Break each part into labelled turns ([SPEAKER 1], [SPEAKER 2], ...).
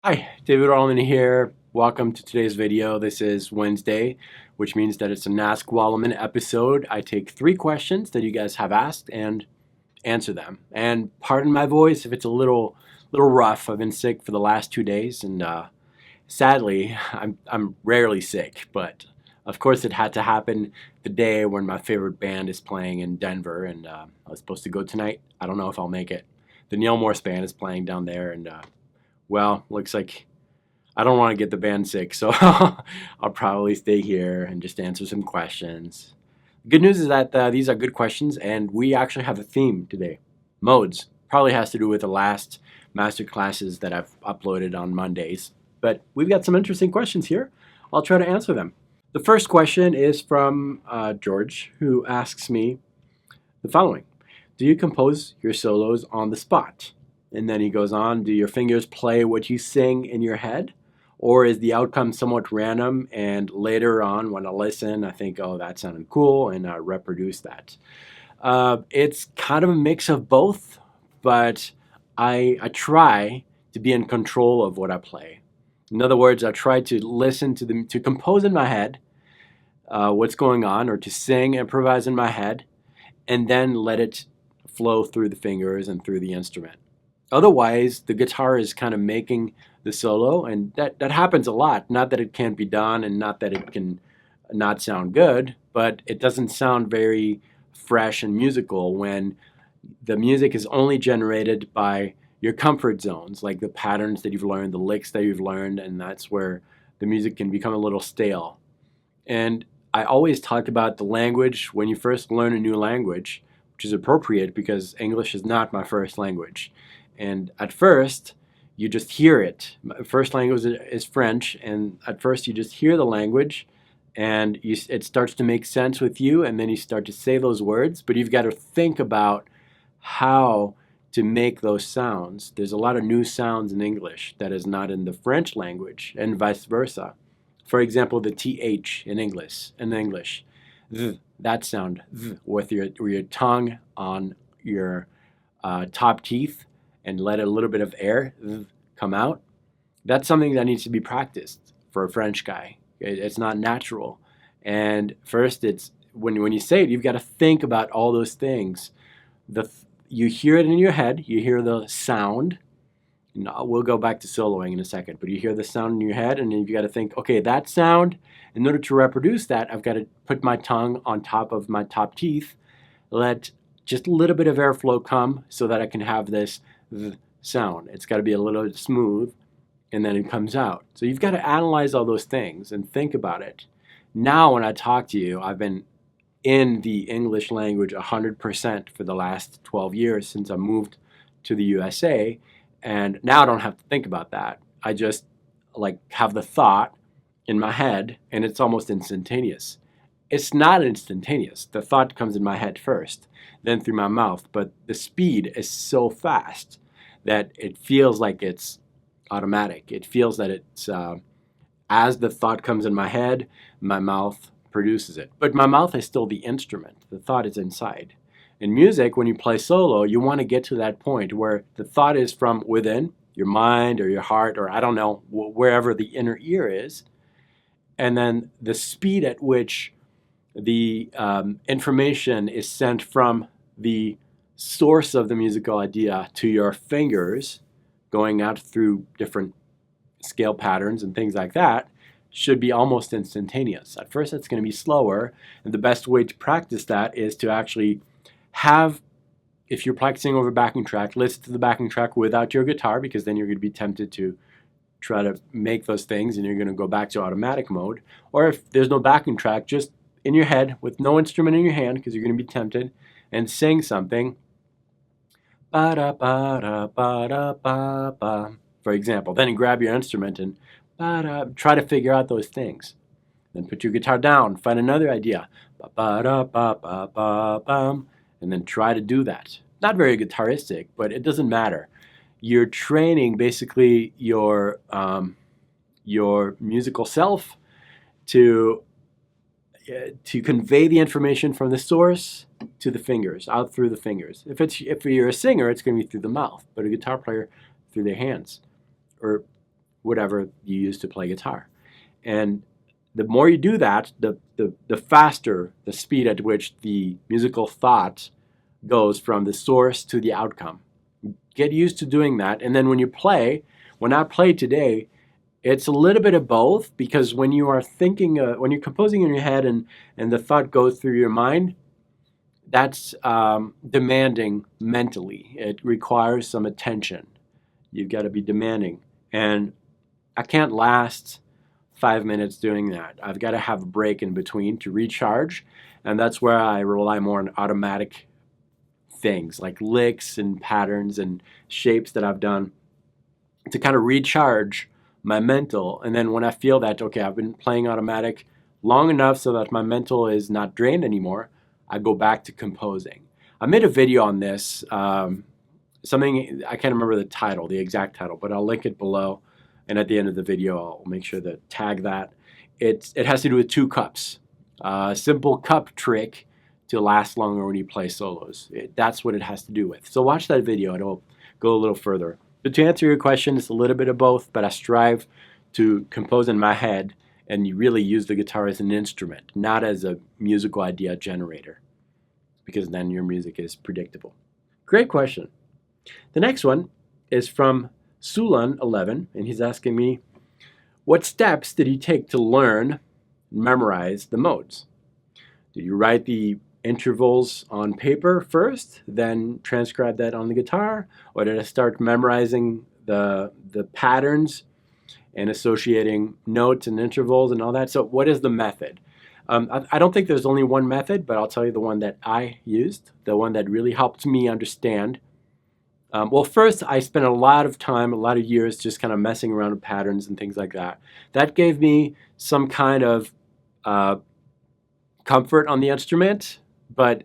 [SPEAKER 1] Hi, David Allman here. Welcome to today's video. This is Wednesday, which means that it's an Ask Wallimann episode. I take 3 questions that you guys have asked and answer them. And pardon my voice if it's a little rough. I've been sick for the last 2 days, and sadly, I'm rarely sick. But of course, it had to happen the day when my favorite band is playing in Denver, and I was supposed to go tonight. I don't know if I'll make it. The Neil Morse band is playing down there, and well, looks like I don't want to get the band sick, so I'll probably stay here and just answer some questions. Good news is that these are good questions, and we actually have a theme today. Modes. Probably has to do with the last master classes that I've uploaded on Mondays. But we've got some interesting questions here. I'll try to answer them. The first question is from George, who asks me the following. Do you compose your solos on the spot? And then he goes on, do your fingers play what you sing in your head? Or is the outcome somewhat random and later on when I listen, I think, oh, that sounded cool, and I reproduce that? It's kind of a mix of both, but I try to be in control of what I play. In other words, I try to listen to compose in my head what's going on, or to sing, improvise in my head, and then let it flow through the fingers and through the instrument. Otherwise, the guitar is kind of making the solo, and that happens a lot. Not that it can't be done, and not that it can not sound good, but it doesn't sound very fresh and musical when the music is only generated by your comfort zones, like the patterns that you've learned, the licks that you've learned, and that's where the music can become a little stale. And I always talk about the language when you first learn a new language, which is appropriate because English is not my first language. And at first, you just hear it. My first language is French, and at first you just hear the language, and it starts to make sense with you, and then you start to say those words, but you've got to think about how to make those sounds. There's a lot of new sounds in English that is not in the French language, and vice versa. For example, the TH in English, that sound, with your tongue on your top teeth, and let a little bit of air come out. That's something that needs to be practiced for a French guy. It's not natural. And first, it's when you say it, you've got to think about all those things. You hear it in your head. You hear the sound. And we'll go back to soloing in a second. But you hear the sound in your head, and then you've got to think, okay, that sound, in order to reproduce that, I've got to put my tongue on top of my top teeth, let just a little bit of airflow come so that I can have this sound. It's got to be a little smooth, and then it comes out. So you've got to analyze all those things and think about it. Now when I talk to you, I've been in the English language 100% for the last 12 years since I moved to the USA, and now I don't have to think about that. I just have the thought in my head, and it's almost instantaneous. It's not instantaneous. The thought comes in my head first, then through my mouth, but the speed is so fast that it feels like it's automatic. It feels that it's, as the thought comes in my head, my mouth produces it. But my mouth is still the instrument. The thought is inside. In music, when you play solo, you want to get to that point where the thought is from within, your mind or your heart, or I don't know, wherever the inner ear is, and then the speed at which the information is sent from the source of the musical idea to your fingers, going out through different scale patterns and things like that, should be almost instantaneous. At first, it's going to be slower, and the best way to practice that is to actually have, if you're practicing over a backing track, listen to the backing track without your guitar, because then you're going to be tempted to try to make those things, and you're going to go back to automatic mode. Or if there's no backing track, just in your head with no instrument in your hand, because you're going to be tempted, and sing something. Ba-da-ba-da-ba-da-ba-ba, for example. Then you grab your instrument and try to figure out those things. Then put your guitar down, find another idea. Ba-ba-da-ba-ba-ba-bum, and then try to do that. Not very guitaristic, but it doesn't matter. You're training basically your musical self to convey the information from the source to the fingers, out through the fingers. If you're a singer, it's going to be through the mouth, but a guitar player through their hands, or whatever you use to play guitar. And the more you do that, the faster the speed at which the musical thought goes from the source to the outcome. Get used to doing that. And then when I play today, it's a little bit of both, because when you are thinking, when you're composing in your head and the thought goes through your mind, that's demanding mentally. It requires some attention. You've got to be demanding. And I can't last 5 minutes doing that. I've got to have a break in between to recharge. And that's where I rely more on automatic things like licks and patterns and shapes that I've done to kind of recharge my mental. And then when I feel that, okay, I've been playing automatic long enough so that my mental is not drained anymore, I go back to composing. I made a video on this, something, I can't remember the title, the exact title, but I'll link it below. And at the end of the video, I'll make sure to tag that. It has to do with 2 cups. Simple cup trick to last longer when you play solos. That's what it has to do with. So watch that video, it'll go a little further. But to answer your question, it's a little bit of both, but I strive to compose in my head and you really use the guitar as an instrument, not as a musical idea generator, because then your music is predictable. Great question. The next one is from Sulan11, and he's asking me, what steps did you take to learn and memorize the modes? Did you write the intervals on paper first, then transcribe that on the guitar? Or did I start memorizing the patterns and associating notes and intervals and all that? So what is the method? I don't think there's only one method, but I'll tell you the one that I used, the one that really helped me understand. Well, first, I spent a lot of time, a lot of years just kind of messing around with patterns and things like that. That gave me some kind of comfort on the instrument, but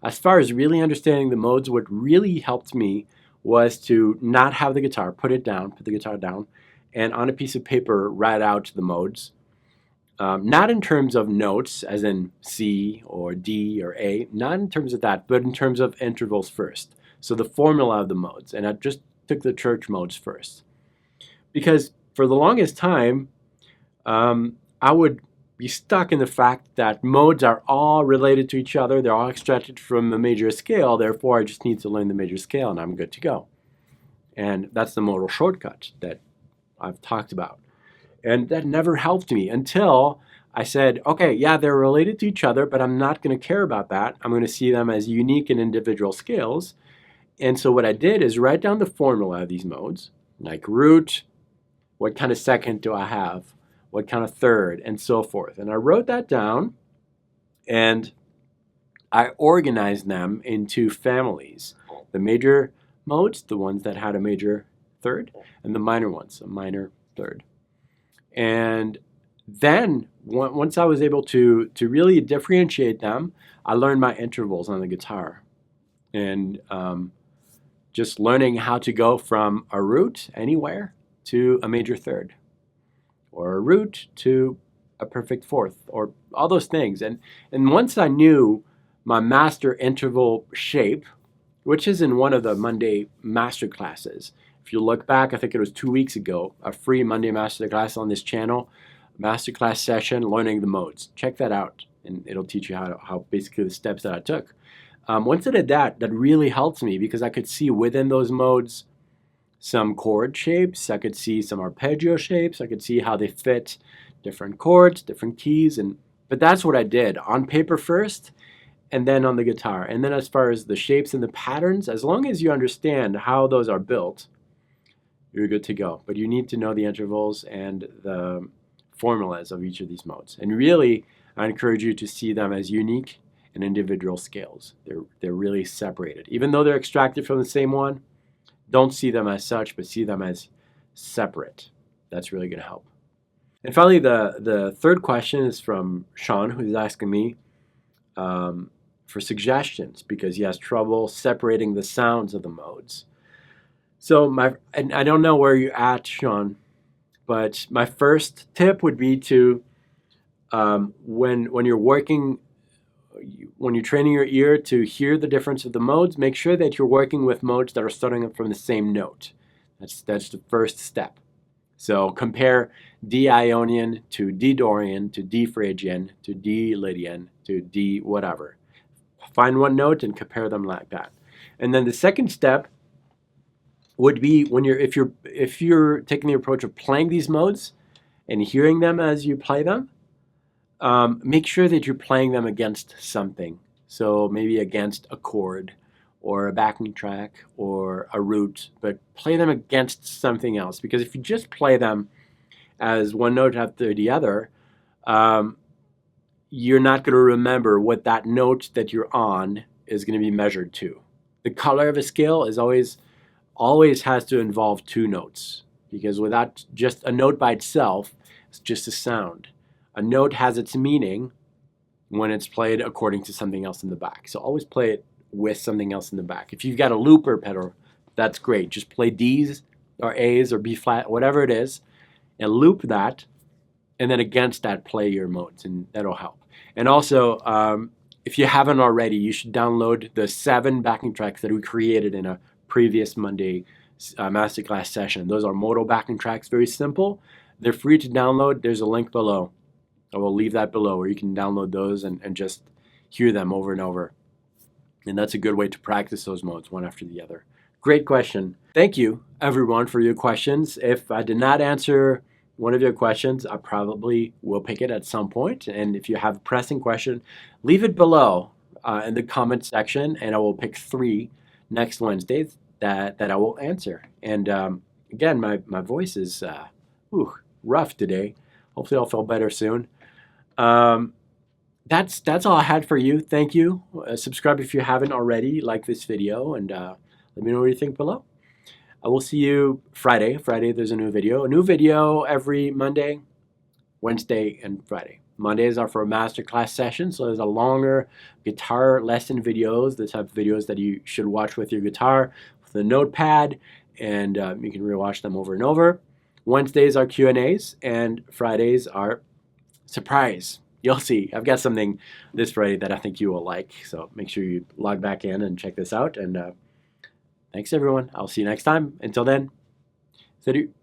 [SPEAKER 1] as far as really understanding the modes, what really helped me was to not have the guitar, put the guitar down, and on a piece of paper write out the modes. Not in terms of notes, as in C or D or A, not in terms of that, but in terms of intervals first. So the formula of the modes, and I just took the church modes first. Because for the longest time, I would be stuck in the fact that modes are all related to each other, they're all extracted from a major scale, therefore I just need to learn the major scale and I'm good to go. And that's the modal shortcut that I've talked about. And that never helped me until I said, okay, yeah, they're related to each other, but I'm not going to care about that. I'm going to see them as unique and individual scales. And so what I did is write down the formula of these modes, like root, what kind of second do I have, what kind of third, and so forth. And I wrote that down, and I organized them into families. The major modes, the ones that had a major third, and the minor ones, a minor third. And then once I was able to really differentiate them, I learned my intervals on the guitar. And just learning how to go from a root anywhere to a major third, or a root to a perfect fourth, or all those things. And once I knew my master interval shape, which is in one of the Monday master classes. If you look back, I think it was 2 weeks ago, a free Monday master class on this channel, masterclass session, learning the modes. Check that out, and it'll teach you how basically the steps that I took. Once I did that, that really helped me because I could see within those modes some chord shapes, I could see some arpeggio shapes, I could see how they fit different chords, different keys, but that's what I did, on paper first, and then on the guitar. And then as far as the shapes and the patterns, as long as you understand how those are built, you're good to go. But you need to know the intervals and the formulas of each of these modes. And really, I encourage you to see them as unique and individual scales. They're really separated. Even though they're extracted from the same one, don't see them as such, but see them as separate. That's really going to help. And finally, the third question is from Shon, who's asking me for suggestions because he has trouble separating the sounds of the modes. So and I don't know where you're at, Shon, but my first tip would be to when you're working, when you're training your ear to hear the difference of the modes, make sure that you're working with modes that are starting from the same note. That's the first step. So compare D Ionian to D Dorian to D Phrygian to D Lydian to D whatever. Find one note and compare them like that. And then the second step would be when if you're taking the approach of playing these modes and hearing them as you play them, make sure that you're playing them against something. So maybe against a chord or a backing track or a root, but play them against something else. Because if you just play them as one note after the other, you're not going to remember what that note that you're on is going to be measured to. The color of a scale is always has to involve two notes, because without just a note by itself, it's just a sound. A note has its meaning when it's played according to something else in the back. So always play it with something else in the back. If you've got a looper pedal, that's great. Just play D's or A's or B flat, whatever it is, and loop that, and then against that play your modes, and that'll help. And also, if you haven't already, you should download the 7 backing tracks that we created in a previous Monday masterclass session. Those are Modal backing tracks, very simple. They're free to download. There's a link below. I will leave that below where you can download those and just hear them over and over. And that's a good way to practice those modes one after the other. Great question. Thank you, everyone, for your questions. If I did not answer one of your questions, I probably will pick it at some point. And if you have a pressing question, leave it below in the comment section, and I will pick 3 next Wednesday that I will answer. And again, my voice is rough today. Hopefully I'll feel better soon. That's all I had for you. Thank you. Subscribe if you haven't already. Like this video, and let me know what you think below. I will see you Friday. Friday there's a new video. A new video every Monday, Wednesday, and Friday. Mondays are for a masterclass session, so there's a longer guitar lesson videos, the type of videos that you should watch with your guitar, with a notepad, and you can rewatch them over and over. Wednesdays are Q&As, and Fridays are surprise. You'll see. I've got something this Friday that I think you will like, so make sure you log back in and check this out. And thanks, everyone. I'll see you next time. Until then, salut.